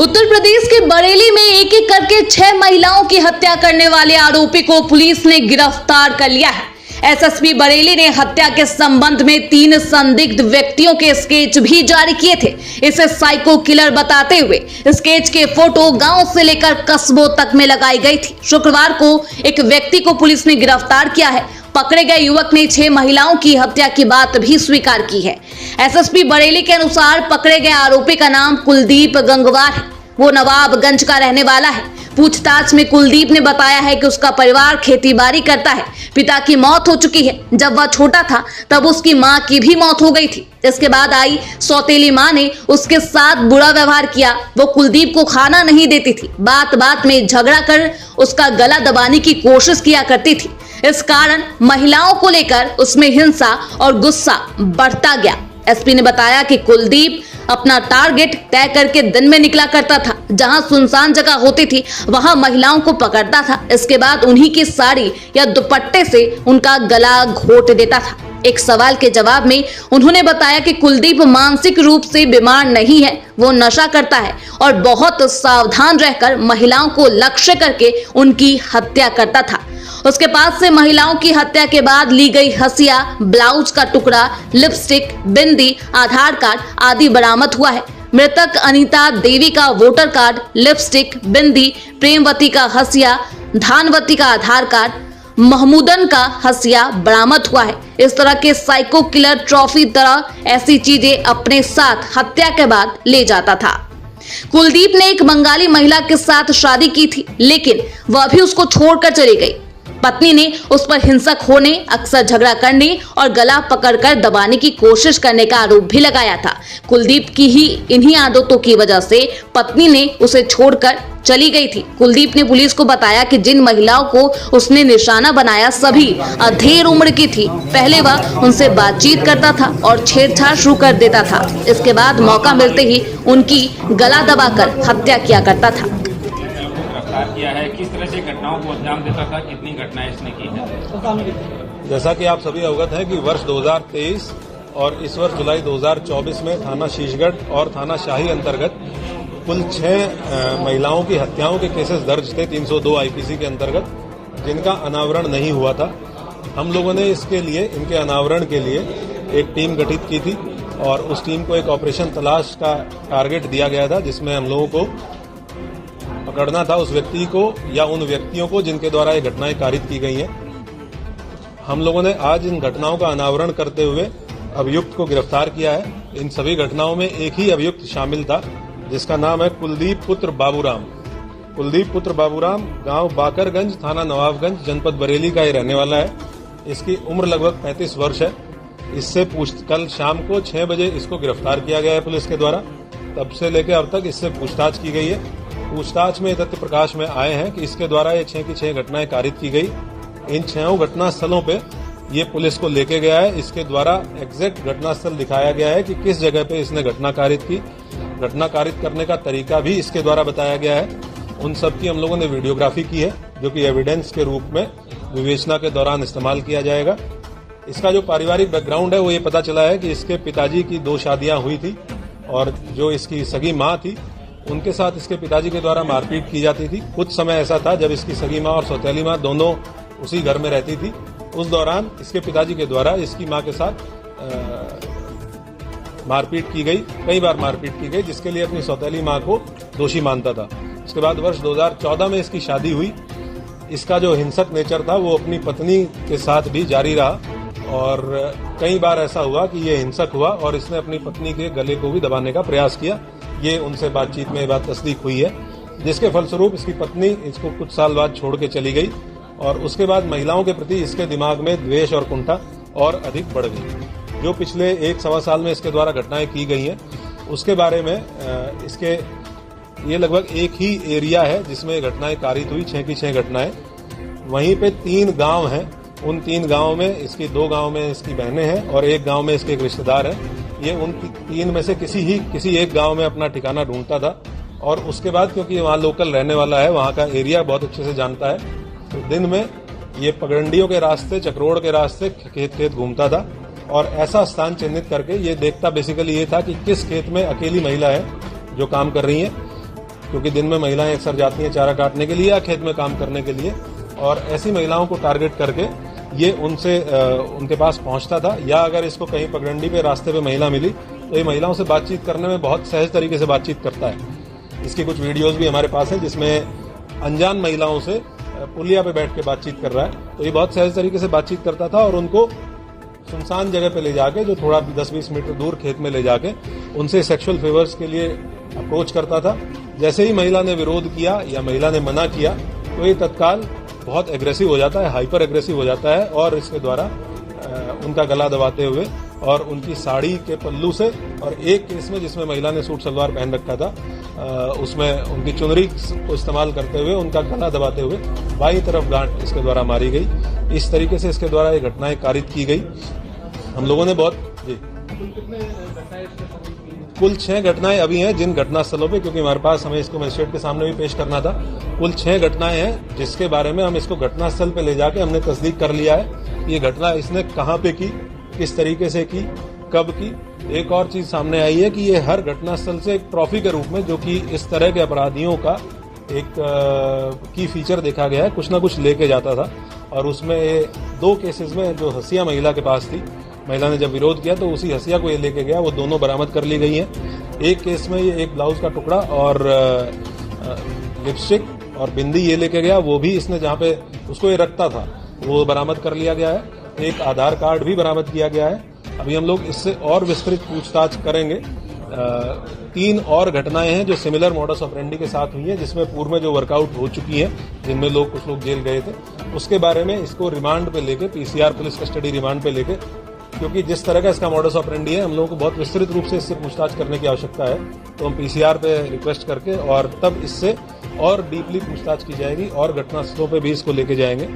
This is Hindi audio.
उत्तर प्रदेश के बरेली में एक एक करके 6 महिलाओं की हत्या करने वाले आरोपी को पुलिस ने गिरफ्तार कर लिया है। एसएसपी बरेली ने हत्या के संबंध में 3 संदिग्ध व्यक्तियों के स्केच भी जारी किए थे। इसे साइको किलर बताते हुए स्केच के फोटो गांव से लेकर कस्बों तक में लगाई गई थी। शुक्रवार को एक व्यक्ति को पुलिस ने गिरफ्तार किया है। पकड़े गए युवक ने 6 महिलाओं की हत्या की बात भी स्वीकार की है। एसएसपी बरेली के अनुसार पकड़े गए आरोपी का नाम कुलदीप गंगवार है। वो नवाबगंज का रहने वाला है। पूछताछ में कुलदीप ने बताया है कि उसका परिवार खेतीबाड़ी करता है। पिता की मौत हो चुकी है। जब वह छोटा था तब उसकी मां की भी मौत हो गई थी। इसके बाद आई सौतेली मां ने उसके साथ बुरा व्यवहार किया। वो कुलदीप को खाना नहीं देती थी। बात बात में झगड़ा कर उसका गला दबाने की कोशिश किया करती थी। इस कारण महिलाओं को लेकर उसमें हिंसा और गुस्सा बढ़ता गया। एसपी ने बताया कि कुलदीप अपना टारगेट तय करके दिन में निकला करता था। जहां सुनसान जगह होती थी वहां महिलाओं को पकड़ता था। इसके बाद उन्हीं की साड़ी या दुपट्टे से उनका गला घोट देता था। एक सवाल के जवाब में उन्होंने बताया कि कुलदीप मानसिक रूप से बीमार नहीं है। वो नशा करता है और बहुत सावधान रहकर महिलाओं को लक्ष्य करके उनकी हत्या करता था। उसके पास से महिलाओं की हत्या के बाद ली गई हसिया, ब्लाउज का टुकड़ा, लिपस्टिक, बिंदी, आधार कार्ड आदि बरामद हुआ है। मृतक अनीता देवी का वोटर कार्ड, लिपस्टिक, बिंदी, प्रेमवती का हसिया, धानवती का आधार कार्ड, महमूदन का हसिया बरामद हुआ है। इस तरह के साइको किलर ट्रॉफी तरह ऐसी चीजें अपने साथ हत्या के बाद ले जाता था। कुलदीप ने एक बंगाली महिला के साथ शादी की थी, लेकिन वह भी उसको छोड़कर चली गई। पत्नी ने उस पर हिंसक होने, अक्सर झगड़ा करने और गला पकड़कर दबाने की कोशिश करने का आरोप भी लगाया था। कुलदीप की ही इन्हीं आदतों की वजह से पत्नी ने उसे छोड़कर चली गई थी। कुलदीप ने पुलिस को बताया कि जिन महिलाओं को उसने निशाना बनाया सभी अधेड़ उम्र की थी। पहले वह उनसे बातचीत करता था और छेड़छाड़ शुरू कर देता था। इसके बाद मौका मिलते ही उनकी गला दबाकर हत्या किया करता था। किया है, किस तरह से घटनाओं को अंजाम देता था, कितनी घटनाएं इसने की है? जैसा कि आप सभी अवगत हैं कि वर्ष 2023 और इस वर्ष जुलाई 2024 में थाना शीशगढ़ और थाना शाही अंतर्गत कुल 6 महिलाओं की हत्याओं के केसेस दर्ज थे 302 आईपीसी के अंतर्गत, जिनका अनावरण नहीं हुआ था। हम लोगों ने इसके लिए, इनके अनावरण के लिए एक टीम गठित की थी और उस टीम को एक ऑपरेशन तलाश का टारगेट दिया गया था, जिसमें हम लोगों को पकड़ना था उस व्यक्ति को या उन व्यक्तियों को जिनके द्वारा ये घटनाएं कारित की गई हैं। हम लोगों ने आज इन घटनाओं का अनावरण करते हुए अभियुक्त को गिरफ्तार किया है। इन सभी घटनाओं में एक ही अभियुक्त शामिल था, जिसका नाम है कुलदीप पुत्र बाबूराम। कुलदीप पुत्र बाबूराम गांव बाकरगंज, थाना नवाबगंज, जनपद बरेली का ही रहने वाला है। इसकी उम्र लगभग 35 वर्ष है। इससे कल शाम को 6 बजे इसको गिरफ्तार किया गया है पुलिस के द्वारा। तब से लेकर अब तक इससे पूछताछ की गई है। पूछताछ में तथ्य प्रकाश में आए हैं कि इसके द्वारा ये 6 की 6 घटनाएं कारित की गई। इन 6 घटना स्थलों पे ये पुलिस को लेके गया है। इसके द्वारा एग्जैक्ट घटना स्थल दिखाया गया है कि किस जगह पे इसने घटना कारित की। घटना कारित करने का तरीका भी इसके द्वारा बताया गया है। उन सब की हम लोगों ने वीडियोग्राफी की है, जो कि एविडेंस के रूप में विवेचना के दौरान इस्तेमाल किया जाएगा। इसका जो पारिवारिक बैकग्राउंड है वो ये पता चला है कि इसके पिताजी की 2 शादियां हुई थी और जो इसकी सगी माँ थी उनके साथ इसके पिताजी के द्वारा मारपीट की जाती थी। कुछ समय ऐसा था जब इसकी सगी माँ और सौतेली माँ दोनों उसी घर में रहती थी। उस दौरान इसके पिताजी के द्वारा इसकी माँ के साथ मारपीट की गई, कई बार मारपीट की गई, जिसके लिए अपनी सौतेली माँ को दोषी मानता था। उसके बाद वर्ष 2014 में इसकी शादी हुई। इसका जो हिंसक नेचर था वो अपनी पत्नी के साथ भी जारी रहा और कई बार ऐसा हुआ कि ये हिंसक हुआ और इसने अपनी पत्नी के गले को भी दबाने का प्रयास किया। ये उनसे बातचीत में बात तस्दीक हुई है, जिसके फलस्वरूप इसकी पत्नी इसको कुछ साल बाद छोड़ के चली गई और उसके बाद महिलाओं के प्रति इसके दिमाग में द्वेष और कुंठा और अधिक बढ़ गई। जो पिछले 1-1.25 साल में इसके द्वारा घटनाएं की गई हैं, उसके बारे में इसके ये लगभग एक ही एरिया है जिसमें घटनाएं कारित हुई, 6 की 6 घटनाएं। वहीं पे 3 गांव हैं। उन 3 गांव में इसकी 2 गांव में इसकी बहनें हैं और एक गांव में इसके एक रिश्तेदार हैं। ये उन 3 में से किसी एक गांव में अपना ठिकाना ढूंढता था और उसके बाद क्योंकि वहाँ लोकल रहने वाला है, वहाँ का एरिया बहुत अच्छे से जानता है, तो दिन में ये पगडंडियों के रास्ते, चक्रोड़ के रास्ते खेत घूमता था और ऐसा स्थान चिन्हित करके ये देखता बेसिकली ये था कि किस खेत में अकेली महिला है जो काम कर रही है। क्योंकि दिन में महिलाएं अक्सर जाती हैं चारा काटने के लिए या खेत में काम करने के लिए, और ऐसी महिलाओं को टारगेट करके ये उनके पास पहुंचता था। या अगर इसको कहीं पगडंडी पे रास्ते पे महिला मिली तो ये महिलाओं से बातचीत करने में बहुत सहज तरीके से बातचीत करता है। इसकी कुछ वीडियोस भी हमारे पास है जिसमें अनजान महिलाओं से पुलिया पे बैठ के बातचीत कर रहा है। तो ये बहुत सहज तरीके से बातचीत करता था और उनको सुनसान जगह पे ले जाके, जो थोड़ा 10-20 मीटर दूर खेत में ले जाके उनसे सेक्सुअल फेवर्स के लिए अप्रोच करता था। जैसे ही महिला ने विरोध किया या महिला ने मना किया तो ये तत्काल बहुत एग्रेसिव हो जाता है, हाइपर एग्रेसिव हो जाता है और इसके द्वारा उनका गला दबाते हुए और उनकी साड़ी के पल्लू से, और एक केस में जिसमें महिला ने सूट सलवार पहन रखा था उसमें उनकी चुनरी को इस्तेमाल करते हुए उनका गला दबाते हुए बाईं तरफ गांठ इसके द्वारा मारी गई। इस तरीके से इसके द्वारा ये घटनाएं कारित की गई। हम लोगों ने कुल 6 घटनाएं अभी हैं जिन घटनास्थलों पे, क्योंकि हमारे पास हमें इसको मजिस्ट्रेट के सामने भी पेश करना था। कुल 6 घटनाएं हैं जिसके बारे में हम इसको घटनास्थल पे ले जाके हमने तस्दीक कर लिया है। ये घटना इसने कहां पे की, किस तरीके से की, कब की। एक और चीज सामने आई है कि ये हर घटनास्थल से एक ट्रॉफी के रूप में, जो कि इस तरह के अपराधियों का एक की फीचर देखा गया है, कुछ ना कुछ लेके जाता था। और उसमें 2 केसेस में जो हसिया महिला के पास थी, महिला ने जब विरोध किया तो उसी हसिया को ये लेके गया, वो दोनों बरामद कर ली गई हैं। एक केस में ये एक ब्लाउज का टुकड़ा और लिपस्टिक और बिंदी ये लेके गया, वो भी इसने जहां पे उसको ये रखता था वो बरामद कर लिया गया है। एक आधार कार्ड भी बरामद किया गया है। अभी हम लोग इससे और विस्तृत पूछताछ करेंगे। 3 और घटनाएं हैं जो सिमिलर मॉडस ऑपरेंडी के साथ हुई है, जिसमें पूर्व में जो वर्कआउट हो चुकी है, जिनमें कुछ लोग जेल गए थे, उसके बारे में इसको रिमांड पे लेके, पीसीआर पुलिस कस्टडी रिमांड पे लेके, क्योंकि जिस तरह का इसका मॉडस ऑपरेंडी है हम लोगों को बहुत विस्तृत रूप से इससे पूछताछ करने की आवश्यकता है। तो हम पीसीआर पे रिक्वेस्ट करके और तब इससे और डीपली पूछताछ की जाएगी और घटनास्थलों पे भी इसको लेके जाएंगे।